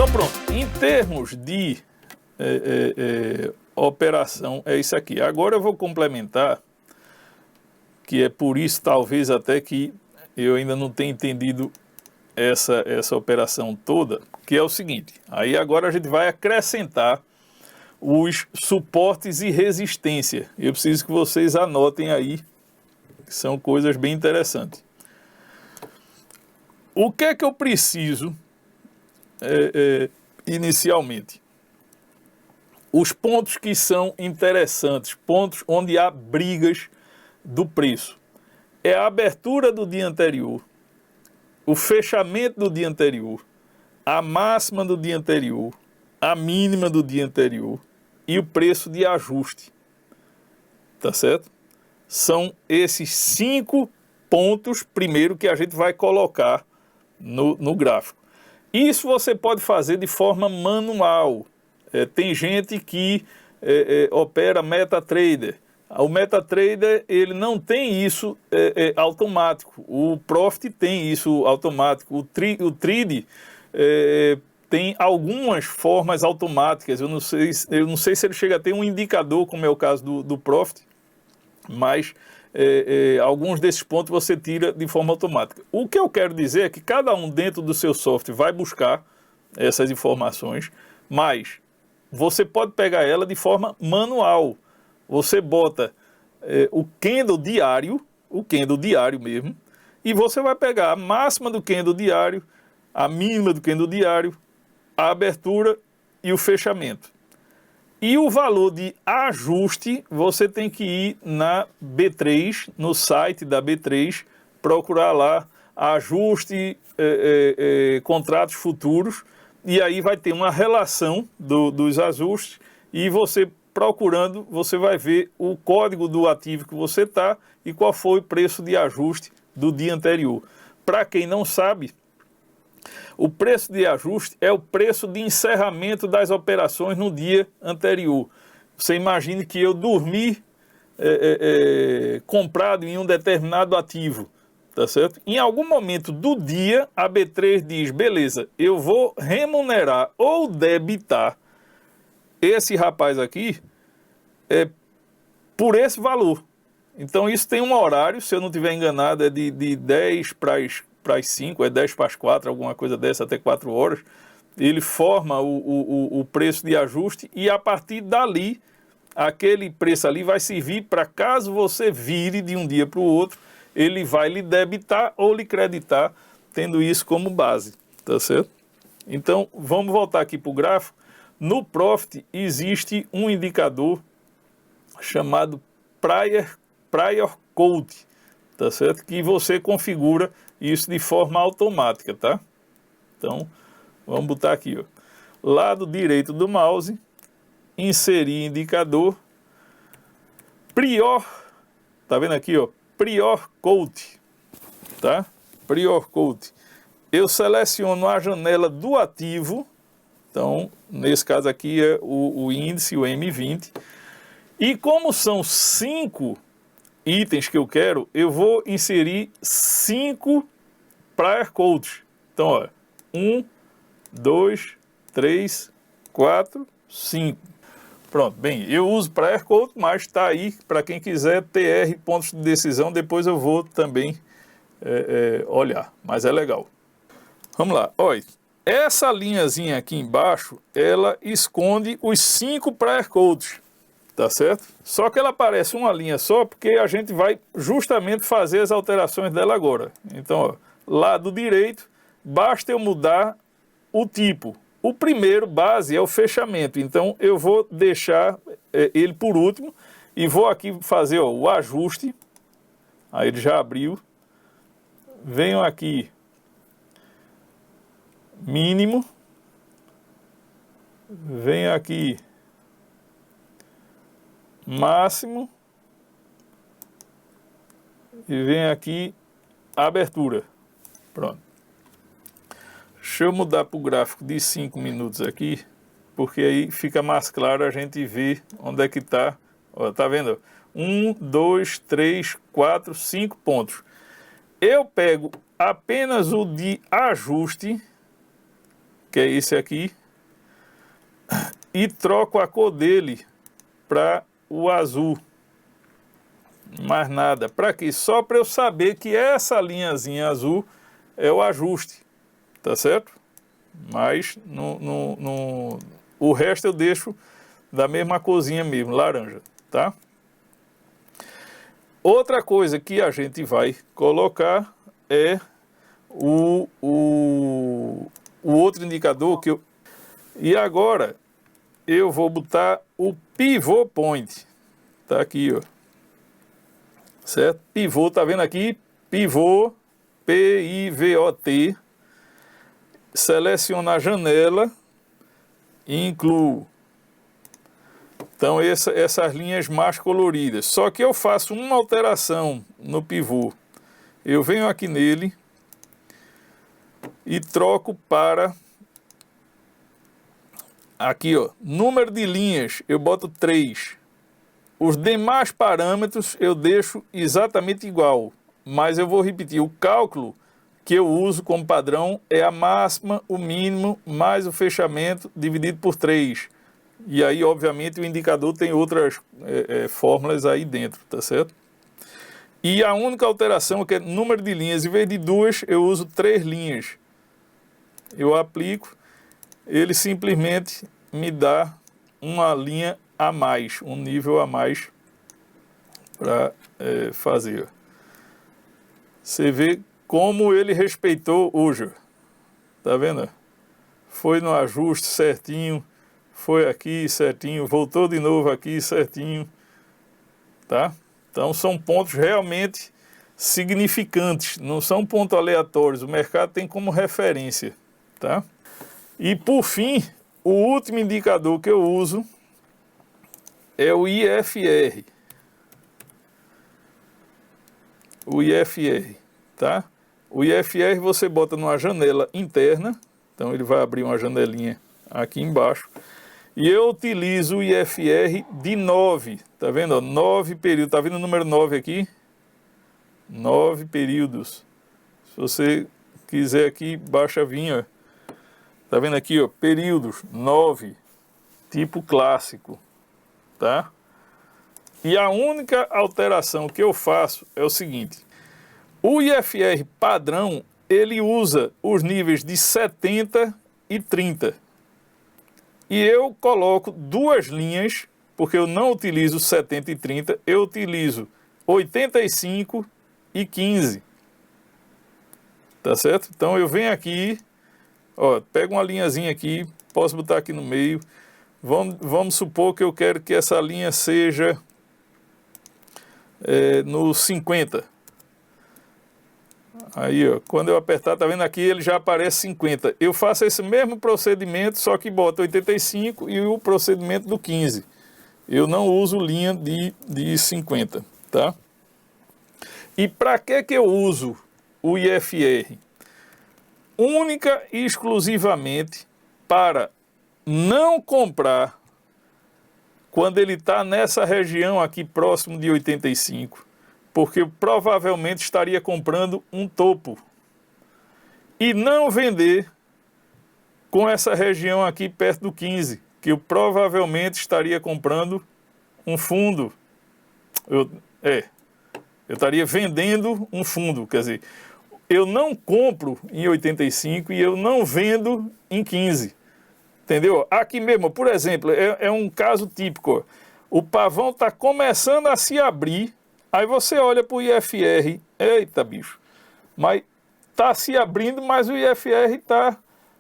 Então pronto, em termos de operação é isso aqui. Agora eu vou complementar, que é por isso talvez até que eu ainda não tenha entendido essa operação toda, que é o seguinte. Aí agora a gente vai acrescentar os suportes e resistência. Eu preciso que vocês anotem aí, que são coisas bem interessantes. O que é que eu preciso inicialmente? Os pontos que são interessantes, pontos onde há brigas do preço. É a abertura do dia anterior, o fechamento do dia anterior, a máxima do dia anterior, a mínima do dia anterior e o preço de ajuste. Tá certo? São esses 5 pontos, primeiro, que a gente vai colocar no gráfico. Isso você pode fazer de forma manual. Tem gente que opera MetaTrader. O MetaTrader ele não tem isso automático. O Profit tem isso automático. O Trade tem algumas formas automáticas. Eu não sei se ele chega a ter um indicador, como é o caso do Profit, mas alguns desses pontos você tira de forma automática. O que eu quero dizer é que cada um dentro do seu software vai buscar essas informações, mas você pode pegar ela de forma manual. Você bota o candle diário mesmo, e você vai pegar a máxima do candle diário, a mínima do candle diário, a abertura e o fechamento. E o valor de ajuste, você tem que ir na B3, no site da B3, procurar lá ajuste, contratos futuros, e aí vai ter uma relação dos ajustes, e você procurando, você vai ver o código do ativo que você está e qual foi o preço de ajuste do dia anterior. Para quem não sabe, o preço de ajuste é o preço de encerramento das operações no dia anterior. Você imagine que eu dormi comprado em um determinado ativo, tá certo? Em algum momento do dia, a B3 diz, beleza, eu vou remunerar ou debitar esse rapaz aqui por esse valor. Então isso tem um horário, se eu não estiver enganado, é de 10 para as 5, é 10 para as 4, alguma coisa dessa, até 4 horas. Ele forma o preço de ajuste e a partir dali, aquele preço ali vai servir para caso você vire de um dia para o outro, ele vai lhe debitar ou lhe creditar, tendo isso como base, tá certo? Então, vamos voltar aqui para o gráfico. No Profit existe um indicador chamado Prior Code, tá certo? Que você configura isso de forma automática, tá? Então, vamos botar aqui, ó. Lado direito do mouse, inserir indicador, Prior, tá vendo aqui, ó? Prior Code, tá? Prior Code. Eu seleciono a janela do ativo, então, nesse caso aqui é o índice, o M20. E como são 5 itens que eu quero, eu vou inserir 5 prior codes. Então, ó, 1, 2, 3, 4, 5. Pronto, bem, eu uso prior code, mas está aí para quem quiser PR, pontos de decisão, depois eu vou também olhar, mas é legal. Vamos lá, olha. Essa linhazinha aqui embaixo, ela esconde os 5 prior codes, tá certo? Só que ela aparece uma linha só, porque a gente vai justamente fazer as alterações dela agora. Então, ó, lado direito, basta eu mudar o tipo. O primeiro base é o fechamento, então eu vou deixar ele por último e vou aqui fazer ó, o ajuste. Aí ele já abriu. Venho aqui mínimo, venho aqui máximo e venho aqui abertura. Pronto. Deixa eu mudar para o gráfico de 5 minutos aqui, porque aí fica mais claro a gente ver onde é que está. Tá vendo? 1, 2, 3, 4, 5 pontos. Eu pego apenas o de ajuste que é esse aqui, e troco a cor dele para o azul. Mais nada. Para quê? Só para eu saber que essa linhazinha azul é o ajuste, tá certo? Mas o resto eu deixo da mesma corzinha mesmo, laranja, tá? Outra coisa que a gente vai colocar é o outro indicador que eu... E agora eu vou botar o pivô point. Tá aqui, ó. Certo? Pivô, tá vendo aqui? Pivô, P-I-V-O-T. Seleciono a janela e incluo. Então, essas linhas mais coloridas. Só que eu faço uma alteração no pivô. Eu venho aqui nele e troco para... Aqui, ó. Número de linhas, eu boto 3. Os demais parâmetros eu deixo exatamente igual. Mas eu vou repetir. O cálculo que eu uso como padrão é a máxima, o mínimo, mais o fechamento dividido por 3. E aí, obviamente, o indicador tem outras fórmulas aí dentro, tá certo? E a única alteração é que é número de linhas. Em vez de 2, eu uso 3 linhas. Eu aplico, ele simplesmente me dá uma linha a mais, um nível a mais para fazer. Você vê como ele respeitou hoje. Tá vendo? Foi no ajuste certinho. Foi aqui certinho, voltou de novo aqui certinho, tá? Então são pontos realmente significantes, não são pontos aleatórios, o mercado tem como referência, tá? E por fim, o último indicador que eu uso é o IFR. O IFR, tá? O IFR você bota numa janela interna, então ele vai abrir uma janelinha aqui embaixo. E eu utilizo o IFR de 9, tá vendo? 9 períodos, tá vendo o número 9 aqui? 9 períodos. Se você quiser aqui, baixa vinha, tá vendo aqui, ó, períodos, 9, tipo clássico, tá? E a única alteração que eu faço é o seguinte, o IFR padrão, ele usa os níveis de 70 e 30. E eu coloco 2 linhas, porque eu não utilizo 70 e 30, eu utilizo 85 e 15. Tá certo? Então eu venho aqui, ó, pego uma linhazinha aqui, posso botar aqui no meio. Vamos supor que eu quero que essa linha seja no 50. Aí, ó, quando eu apertar, tá vendo aqui, ele já aparece 50. Eu faço esse mesmo procedimento, só que boto 85 e o procedimento do 15. Eu não uso linha de 50, tá? E para que eu uso o IFR? Única e exclusivamente para não comprar quando ele está nessa região aqui próximo de 85. Porque eu provavelmente estaria comprando um topo. E não vender com essa região aqui perto do 15, que eu provavelmente estaria comprando um fundo. Eu estaria vendendo um fundo, quer dizer, eu não compro em 85 e eu não vendo em 15. Entendeu? Aqui mesmo, por exemplo, é um caso típico. O pavão está começando a se abrir. Aí você olha para o IFR, eita bicho, mas está se abrindo, mas o IFR está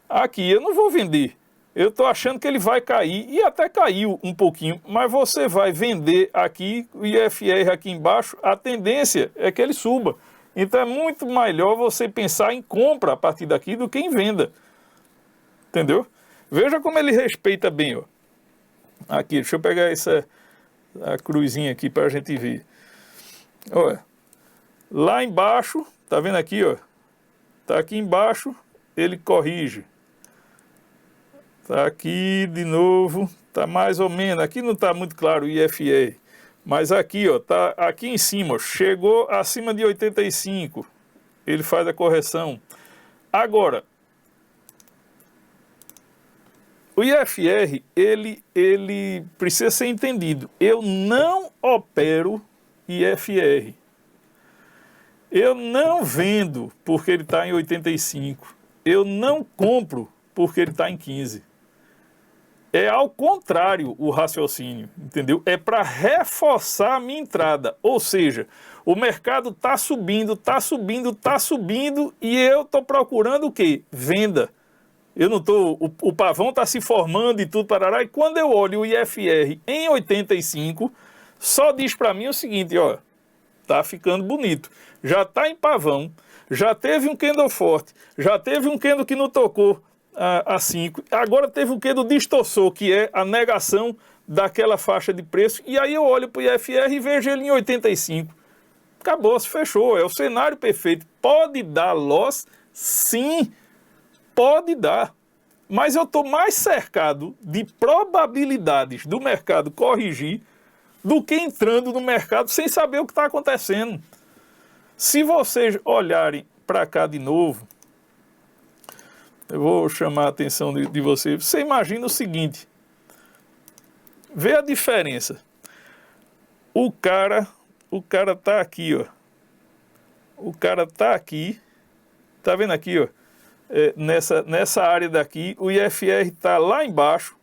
aqui. Eu não vou vender, eu estou achando que ele vai cair, e até caiu um pouquinho, mas você vai vender aqui, o IFR aqui embaixo, a tendência é que ele suba. Então é muito melhor você pensar em compra a partir daqui do que em venda. Entendeu? Veja como ele respeita bem, ó. Aqui, deixa eu pegar a cruzinha aqui para a gente ver. Olha, lá embaixo, tá vendo aqui, ó? Tá aqui embaixo, ele corrige. Tá aqui de novo, tá mais ou menos, aqui não tá muito claro o IFR, mas aqui, ó, tá aqui em cima, ó, chegou acima de 85, ele faz a correção. Agora, O IFR, ele precisa ser entendido. Eu não opero IFR. Eu não vendo porque ele está em 85. Eu não compro porque ele está em 15. É ao contrário o raciocínio, entendeu? É para reforçar a minha entrada. Ou seja, o mercado está subindo, está subindo, está subindo e eu estou procurando o quê? Venda. Eu não estou... O pavão está se formando e tudo, parará. E quando eu olho o IFR em 85, só diz para mim o seguinte, ó, tá ficando bonito. Já está em pavão, já teve um candle forte, já teve um candle que não tocou a 5, agora teve um candle distorçou, que é a negação daquela faixa de preço, e aí eu olho para o IFR e vejo ele em 85. Acabou, se fechou, é o cenário perfeito. Pode dar loss? Sim, pode dar. Mas eu estou mais cercado de probabilidades do mercado corrigir do que entrando no mercado sem saber o que está acontecendo. Se vocês olharem para cá de novo, eu vou chamar a atenção de vocês. Você imagina o seguinte, vê a diferença. O cara tá aqui, ó. O cara tá aqui, tá vendo aqui, ó? Nessa área daqui, o IFR tá lá embaixo.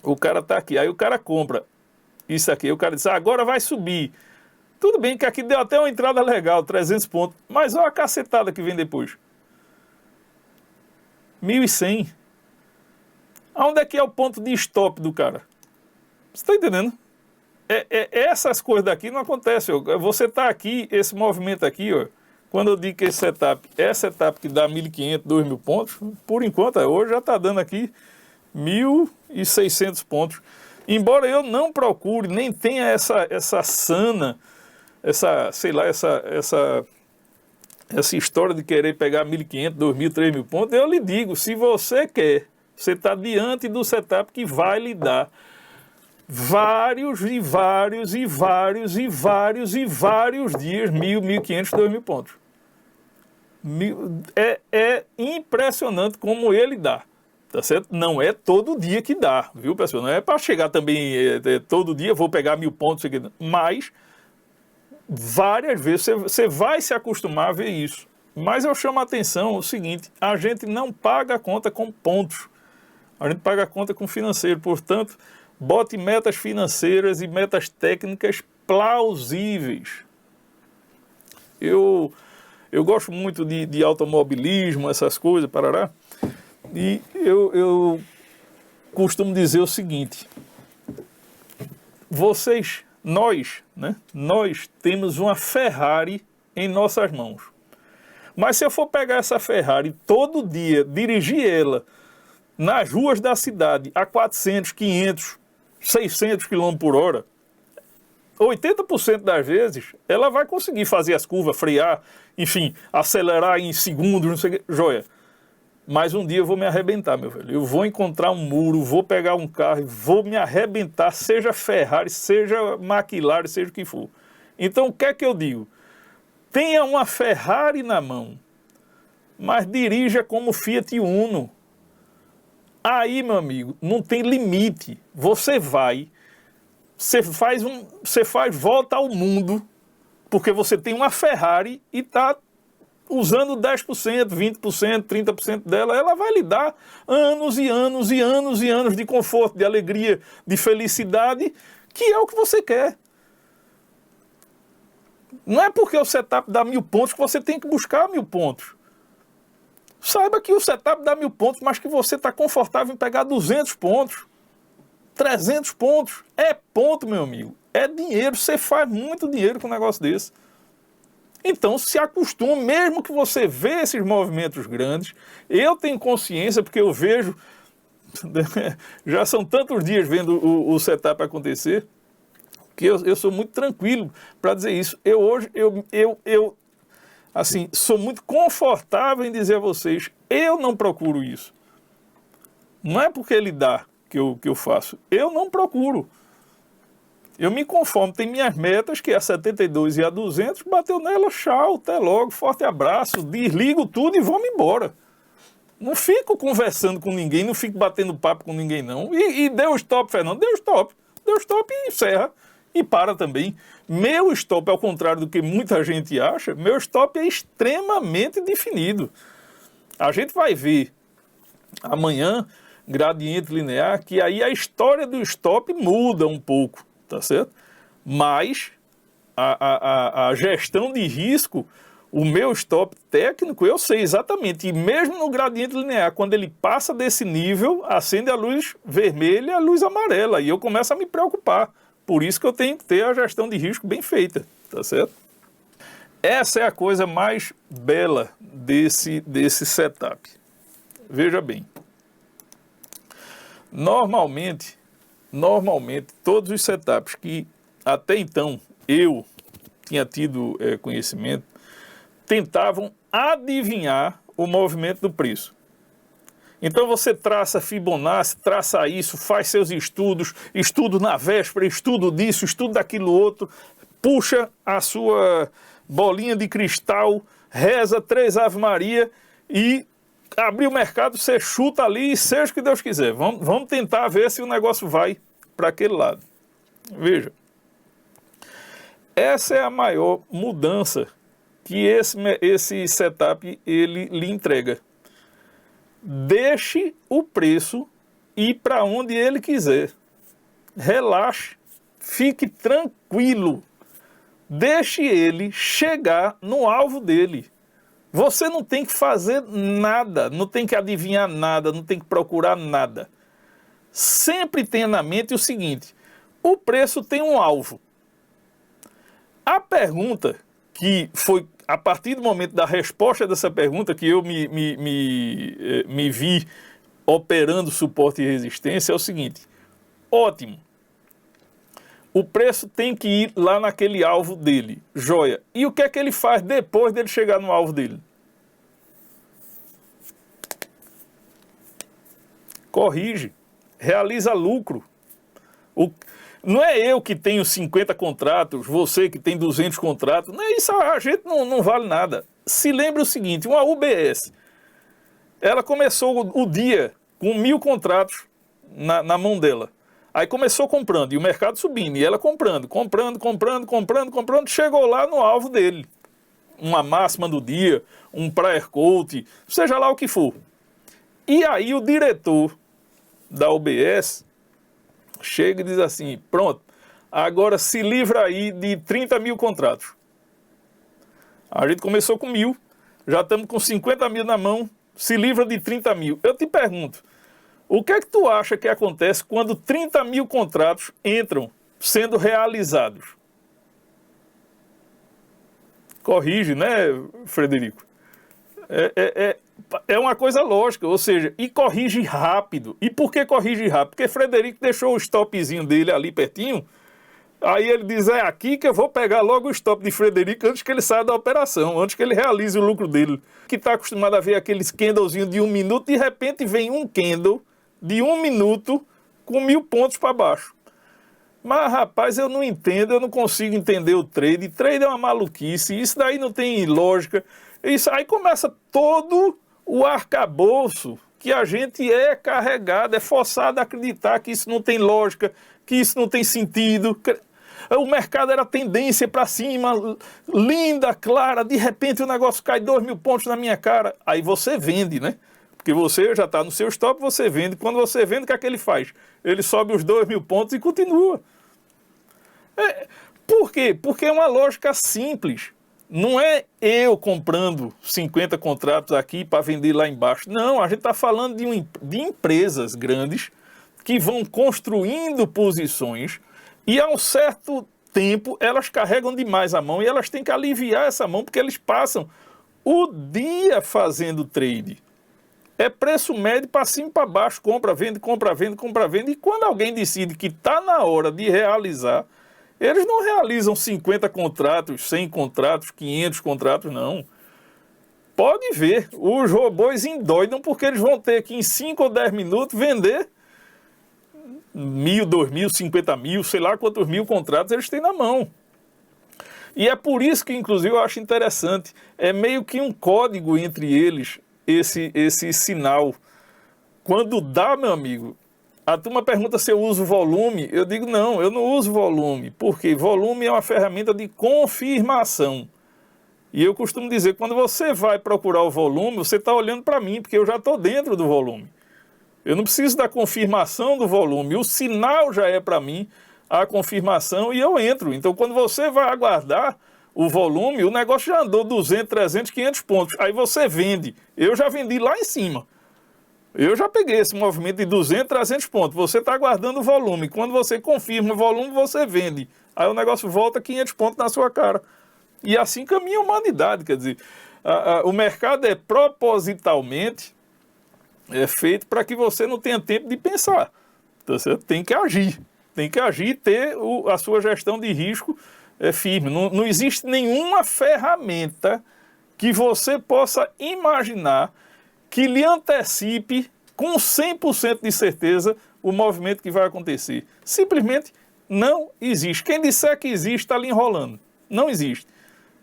O cara tá aqui, aí o cara compra isso aqui, o cara diz, agora vai subir. Tudo bem que aqui deu até uma entrada legal, 300 pontos, mas olha a cacetada que vem depois. 1.100. Aonde é que é o ponto de stop do cara? Você está entendendo? Essas coisas daqui não acontecem. Você está aqui, esse movimento aqui, ó, quando eu digo que esse setup é setup que dá 1.500, 2.000 pontos, por enquanto, hoje já está dando aqui 1.600 pontos. Embora eu não procure, nem tenha essa sana, sei lá, essa história de querer pegar 1.500, 2.000, 3.000 pontos, eu lhe digo, se você quer, você está diante do setup que vai lhe dar vários e vários e vários e vários e vários dias, 1.000, 1.500, 2.000 pontos. É impressionante como ele dá. Tá certo? Não é todo dia que dá, viu, pessoal? Não é para chegar também todo dia, vou pegar 1.000 pontos, mas várias vezes você vai se acostumar a ver isso. Mas eu chamo a atenção o seguinte, a gente não paga a conta com pontos, a gente paga a conta com financeiro, portanto, bote metas financeiras e metas técnicas plausíveis. Eu gosto muito de automobilismo, essas coisas, parará. E eu costumo dizer o seguinte, nós temos uma Ferrari em nossas mãos. Mas se eu for pegar essa Ferrari todo dia, dirigir ela nas ruas da cidade a 400, 500, 600 km por hora, 80% das vezes ela vai conseguir fazer as curvas, frear, enfim, acelerar em segundos, não sei o que, joia. Mas um dia eu vou me arrebentar, meu velho. Eu vou encontrar um muro, vou pegar um carro e vou me arrebentar, seja Ferrari, seja McLaren, seja o que for. Então, o que é que eu digo? Tenha uma Ferrari na mão, mas dirija como Fiat Uno. Aí, meu amigo, não tem limite. Você faz volta ao mundo, porque você tem uma Ferrari e está usando 10%, 20%, 30% dela, ela vai lhe dar anos e anos e anos e anos de conforto, de alegria, de felicidade, que é o que você quer. Não é porque o setup dá 1.000 pontos que você tem que buscar 1.000 pontos. Saiba que o setup dá 1.000 pontos, mas que você está confortável em pegar 200 pontos, 300 pontos. É ponto, meu amigo. É dinheiro. Você faz muito dinheiro com um negócio desse. Então, se acostume, mesmo que você vê esses movimentos grandes, eu tenho consciência, porque eu vejo, já são tantos dias vendo o setup acontecer, que eu sou muito tranquilo para dizer isso. Eu assim, sou muito confortável em dizer a vocês, eu não procuro isso. Não é porque ele dá que eu faço, eu não procuro. Eu me conformo, tem minhas metas, que é a 72 e a 200, bateu nela, tchau, até logo, forte abraço, desligo tudo e vamos embora. Não fico conversando com ninguém, não fico batendo papo com ninguém, não. E deu stop, Fernando, deu stop. Deu stop e encerra. E para também. Meu stop, ao contrário do que muita gente acha, meu stop é extremamente definido. A gente vai ver amanhã, gradiente linear, que aí a história do stop muda um pouco, tá certo? Mas a gestão de risco, o meu stop técnico, eu sei exatamente. E mesmo no gradiente linear, quando ele passa desse nível, acende a luz vermelha e a luz amarela. E eu começo a me preocupar. Por isso que eu tenho que ter a gestão de risco bem feita, tá certo? Essa é a coisa mais bela desse setup. Veja bem. Normalmente, todos os setups que até então eu tinha tido conhecimento, tentavam adivinhar o movimento do preço. Então você traça Fibonacci, traça isso, faz seus estudos, estudo na véspera, estudo disso, estudo daquilo outro, puxa a sua bolinha de cristal, reza 3 Ave Maria e abrir o mercado, você chuta ali e seja o que Deus quiser. Vamos tentar ver se o negócio vai para aquele lado. Veja, essa é a maior mudança que esse setup ele lhe entrega. Deixe o preço ir para onde ele quiser. Relaxe, fique tranquilo. Deixe ele chegar no alvo dele. Você não tem que fazer nada, não tem que adivinhar nada, não tem que procurar nada. Sempre tenha na mente o seguinte: o preço tem um alvo. A pergunta que foi a partir do momento da resposta dessa pergunta que eu me vi operando suporte e resistência é o seguinte: ótimo, o preço tem que ir lá naquele alvo dele, joia. E o que é que ele faz depois dele chegar no alvo dele? Corrige, realiza lucro. Não é eu que tenho 50 contratos, você que tem 200 contratos, não é isso, a gente não vale nada. Se lembre o seguinte, uma UBS, ela começou o dia com 1.000 contratos na mão dela. Aí começou comprando, e o mercado subindo, e ela comprando, chegou lá no alvo dele. Uma máxima do dia, um prior quote, seja lá o que for. E aí o diretor da UBS chega e diz assim: pronto, agora se livra aí de 30.000 contratos. A gente começou com 1.000, já estamos com 50.000 na mão, se livra de 30.000. Eu te pergunto, o que é que tu acha que acontece quando 30.000 contratos entram sendo realizados? Corrige, né, Frederico? É uma coisa lógica, ou seja, e corrige rápido. E por que corrige rápido? Porque Frederico deixou o stopzinho dele ali pertinho, aí ele diz: é aqui que eu vou pegar logo o stop de Frederico antes que ele saia da operação, antes que ele realize o lucro dele. Que está acostumado a ver aqueles candlezinhos de 1 minuto, de repente vem um candle de 1 minuto com 1.000 pontos para baixo. Mas, rapaz, eu não entendo, eu não consigo entender o trade. Trade é uma maluquice, isso daí não tem lógica. Isso aí começa todo o arcabouço que a gente é carregado, é forçado a acreditar que isso não tem lógica, que isso não tem sentido. O mercado era tendência para cima, linda, clara, de repente o negócio cai 2.000 pontos na minha cara. Aí você vende, né? Porque você já está no seu stop, você vende. Quando você vende, o que é que ele faz? Ele sobe os 2.000 pontos e continua. Por quê? Porque é uma lógica simples. Não é eu comprando 50 contratos aqui para vender lá embaixo. Não, a gente está falando de empresas grandes que vão construindo posições e a um certo tempo elas carregam demais a mão e elas têm que aliviar essa mão porque eles passam o dia fazendo trade. É preço médio para cima e para baixo, compra, vende, compra, vende, compra, vende. E quando alguém decide que está na hora de realizar, eles não realizam 50 contratos, 100 contratos, 500 contratos, não. Pode ver, os robôs endoidam porque eles vão ter que em 5 ou 10 minutos vender 1.000, 2.000, 50.000, sei lá quantos mil contratos eles têm na mão. E é por isso que, inclusive, eu acho interessante, é meio que um código entre eles, esse sinal. Quando dá, meu amigo, a turma pergunta se eu uso volume. Eu digo, não, eu não uso volume. Porque volume é uma ferramenta de confirmação. E eu costumo dizer, quando você vai procurar o volume, você está olhando para mim, porque eu já estou dentro do volume. Eu não preciso da confirmação do volume. O sinal já é para mim a confirmação e eu entro. Então, quando você vai aguardar o volume, o negócio já andou 200, 300, 500 pontos. Aí você vende. Eu já vendi lá em cima. Eu já peguei esse movimento de 200, 300 pontos. Você está aguardando o volume. Quando você confirma o volume, você vende. Aí o negócio volta 500 pontos na sua cara. E assim caminha a humanidade. Quer dizer, o mercado é propositalmente feito para que você não tenha tempo de pensar. Então, você tem que agir. Tem que agir e ter a sua gestão de risco firme. Não existe nenhuma ferramenta que você possa imaginar que lhe antecipe com 100% de certeza o movimento que vai acontecer. Simplesmente não existe. Quem disser que existe está lhe enrolando. Não existe.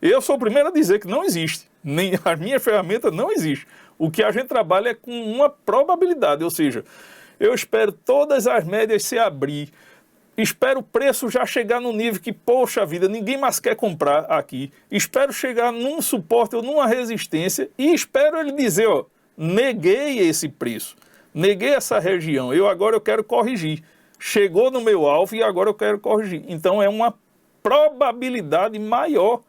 Eu sou o primeiro a dizer que não existe. Nem a minha ferramenta não existe. O que a gente trabalha é com uma probabilidade, ou seja, eu espero todas as médias se abrir, espero o preço já chegar no nível que, poxa vida, ninguém mais quer comprar aqui, espero chegar num suporte ou numa resistência e espero ele dizer, ó, neguei esse preço, neguei essa região, agora eu quero corrigir, chegou no meu alvo e agora eu quero corrigir. Então é uma probabilidade maior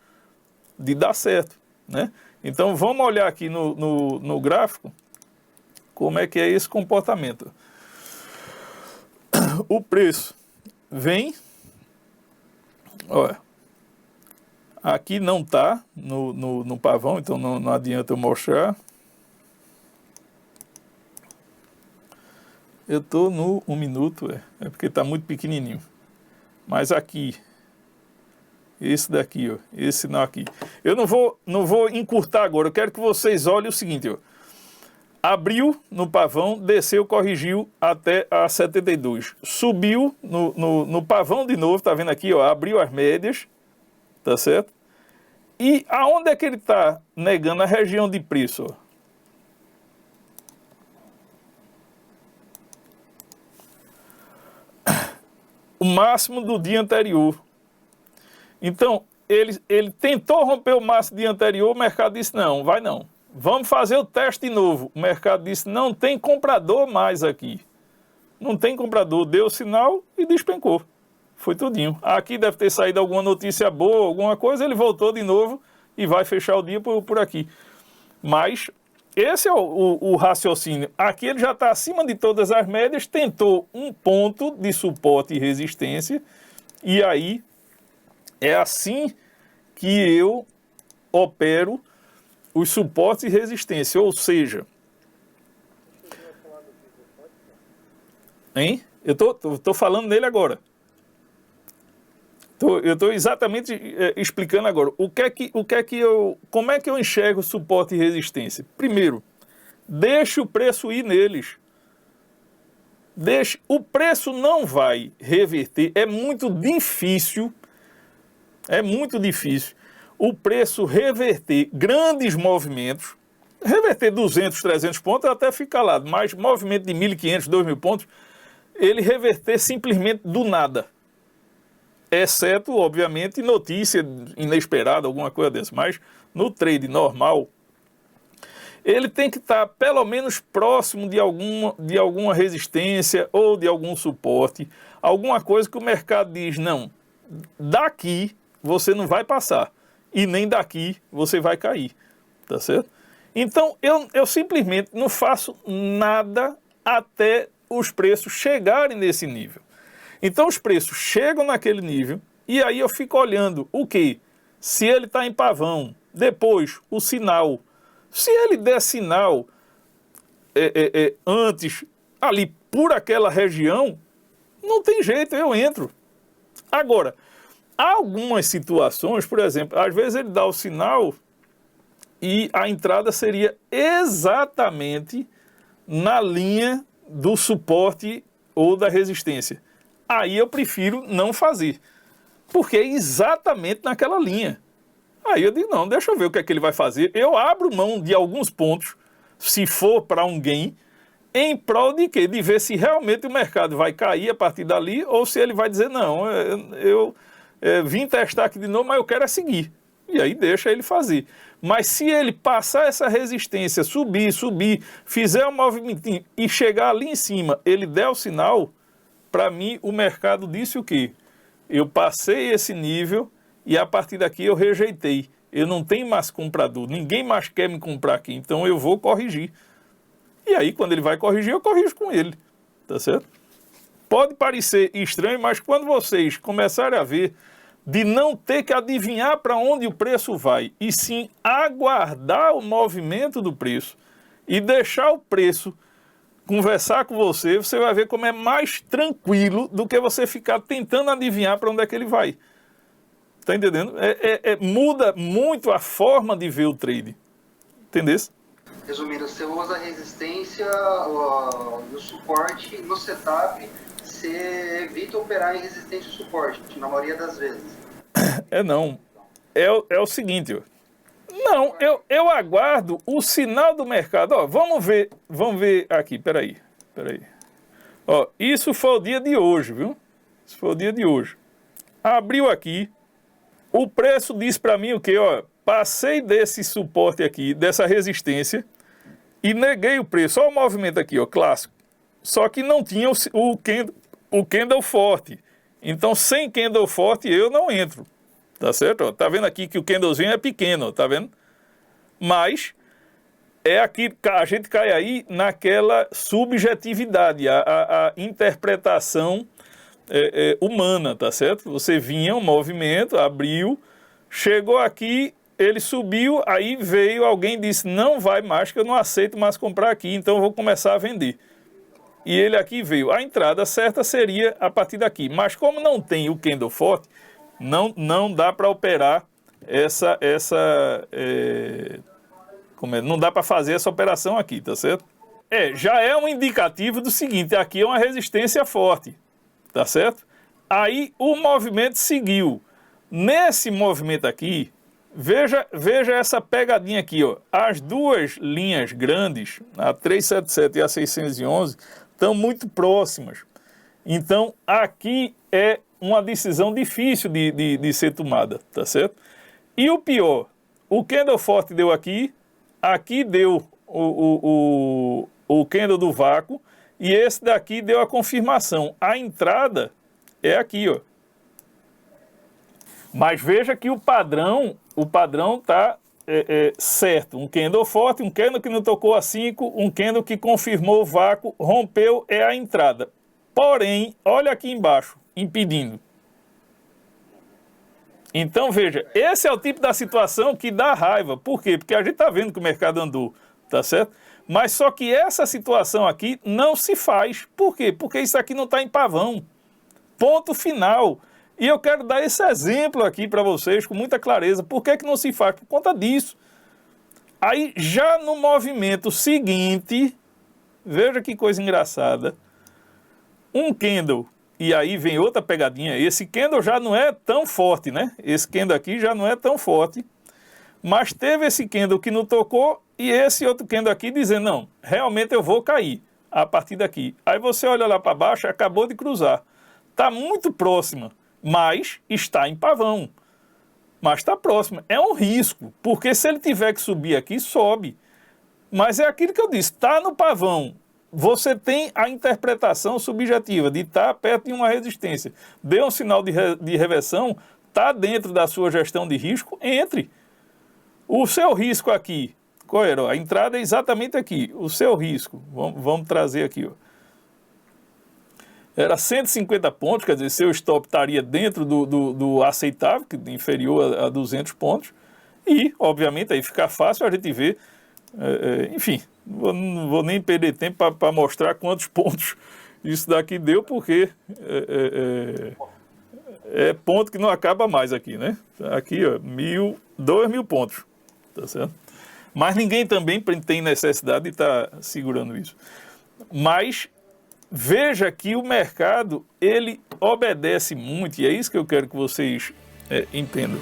de dar certo, né? Então vamos olhar aqui no gráfico como é que é esse comportamento. O preço vem, olha, aqui não está no pavão, então não adianta eu mostrar. Eu estou no 1 minuto, é porque está muito pequenininho. Mas aqui, esse daqui, ó, esse sinal aqui. Eu não vou encurtar agora, eu quero que vocês olhem o seguinte, ó. Abriu no pavão, desceu, corrigiu até a 72. Subiu no pavão de novo, tá vendo aqui, ó, abriu as médias, tá certo? E aonde é que ele está negando a região de preço, ó? O máximo do dia anterior. Então, ele tentou romper o máximo do dia anterior, o mercado disse, não, vai não. Vamos fazer o teste de novo. O mercado disse, não tem comprador mais aqui. Não tem comprador. Deu o sinal e despencou. Foi tudinho. Aqui deve ter saído alguma notícia boa, alguma coisa, ele voltou de novo e vai fechar o dia por aqui. Mas esse é o raciocínio. Aqui ele já está acima de todas as médias, tentou um ponto de suporte e resistência, e aí é assim que eu opero os suportes e resistência, ou seja... Hein? Eu tô falando nele agora. Eu estou exatamente explicando agora. Como é que eu enxergo suporte e resistência? Primeiro, deixe o preço ir neles. O preço não vai reverter. É muito difícil o preço reverter grandes movimentos, reverter 200, 300 pontos até ficar lá, mas movimento de 1.500, 2.000 pontos, ele reverter simplesmente do nada. Exceto, obviamente, notícia inesperada, alguma coisa dessa. Mas no trade normal, ele tem que estar pelo menos próximo de alguma resistência ou de algum suporte, alguma coisa que o mercado diz, não, daqui você não vai passar e nem daqui você vai cair, tá certo? Então, eu simplesmente não faço nada até os preços chegarem nesse nível. Então, os preços chegam naquele nível e aí eu fico olhando o quê? Se ele está em pavão, depois o sinal. Se ele der sinal antes, ali por aquela região, não tem jeito, eu entro. Agora, há algumas situações, por exemplo, às vezes ele dá o sinal e a entrada seria exatamente na linha do suporte ou da resistência. Aí eu prefiro não fazer, porque é exatamente naquela linha. Aí eu digo, não, deixa eu ver o que é que ele vai fazer. Eu abro mão de alguns pontos, se for para um gain, em prol de quê? De ver se realmente o mercado vai cair a partir dali ou se ele vai dizer, não, eu vim testar aqui de novo, mas eu quero é seguir. E aí deixa ele fazer. Mas se ele passar essa resistência, subir, fizer um movimentinho e chegar ali em cima, ele der o sinal, para mim o mercado disse o quê? Eu passei esse nível e a partir daqui eu rejeitei. Eu não tenho mais comprador, ninguém mais quer me comprar aqui, então eu vou corrigir. E aí, quando ele vai corrigir, eu corrijo com ele, tá certo? Pode parecer estranho, mas quando vocês começarem a ver de não ter que adivinhar para onde o preço vai, e sim aguardar o movimento do preço e deixar o preço conversar com você, você vai ver como é mais tranquilo do que você ficar tentando adivinhar para onde é que ele vai. Tá entendendo? Muda muito a forma de ver o trade. Entendeu? Resumindo, você usa a resistência e o suporte no setup, você evita operar em resistência e suporte, na maioria das vezes. Não. É o seguinte, ó. Não, eu aguardo o sinal do mercado. Ó, vamos ver aqui, peraí. Ó, isso foi o dia de hoje, viu? Isso foi o dia de hoje. Abriu aqui. O preço diz para mim o quê? Ó, passei desse suporte aqui, dessa resistência, e neguei o preço. Olha o movimento aqui, ó, clássico. Só que não tinha o candle forte. Então, sem candle forte, eu não entro. Tá certo? Ó, tá vendo aqui que o candlezinho é pequeno, tá vendo? Mas é aqui, a gente cai aí naquela subjetividade, a interpretação humana, tá certo? Você vinha um movimento, abriu, chegou aqui, ele subiu, aí veio alguém disse, não vai mais, que eu não aceito mais comprar aqui, então eu vou começar a vender. E ele aqui veio. A entrada certa seria a partir daqui. Mas como não tem o candle forte, não dá para operar não dá para fazer essa operação aqui, tá certo? Já é um indicativo do seguinte, aqui é uma resistência forte, tá certo? Aí o movimento seguiu. Nesse movimento aqui, veja essa pegadinha aqui, ó. As duas linhas grandes, a 377 e a 611, estão muito próximas. Então, aqui é uma decisão difícil de ser tomada, tá certo? E o pior, o candle forte deu aqui deu o candle do vácuo, e esse daqui deu a confirmação. A entrada é aqui, ó. Mas veja que o padrão está certo. Um candle forte, um candle que não tocou a 5, um candle que confirmou o vácuo, rompeu, é a entrada. Porém, olha aqui embaixo, impedindo. Então, veja, esse é o tipo da situação que dá raiva. Por quê? Porque a gente está vendo que o mercado andou, tá certo? Mas só que essa situação aqui não se faz. Por quê? Porque isso aqui não está em pavão. Ponto final. E eu quero dar esse exemplo aqui para vocês com muita clareza. Por que não se faz? Por conta disso. Aí, já no movimento seguinte, veja que coisa engraçada. Um candle, e aí vem outra pegadinha, esse candle já não é tão forte, né? Esse candle aqui já não é tão forte, mas teve esse candle que não tocou e esse outro candle aqui dizendo, não, realmente eu vou cair a partir daqui. Aí você olha lá para baixo, acabou de cruzar. Está muito próxima, mas está em pavão. Mas está próxima. É um risco, porque se ele tiver que subir aqui, sobe. Mas é aquilo que eu disse, está no pavão. Você tem a interpretação subjetiva de estar perto de uma resistência. Deu um sinal de reversão, está dentro da sua gestão de risco, entre. O seu risco aqui, qual era? A entrada é exatamente aqui. O seu risco, vamos trazer aqui, ó. Era 150 pontos, quer dizer, seu stop estaria dentro do aceitável, que inferior a 200 pontos. E, obviamente, aí fica fácil a gente ver, enfim, não vou nem perder tempo para mostrar quantos pontos isso daqui deu, porque é ponto que não acaba mais aqui, né? Aqui, ó, 2.000 pontos, tá certo? Mas ninguém também tem necessidade de estar segurando isso. Mas veja que o mercado, ele obedece muito, e é isso que eu quero que vocês entendam.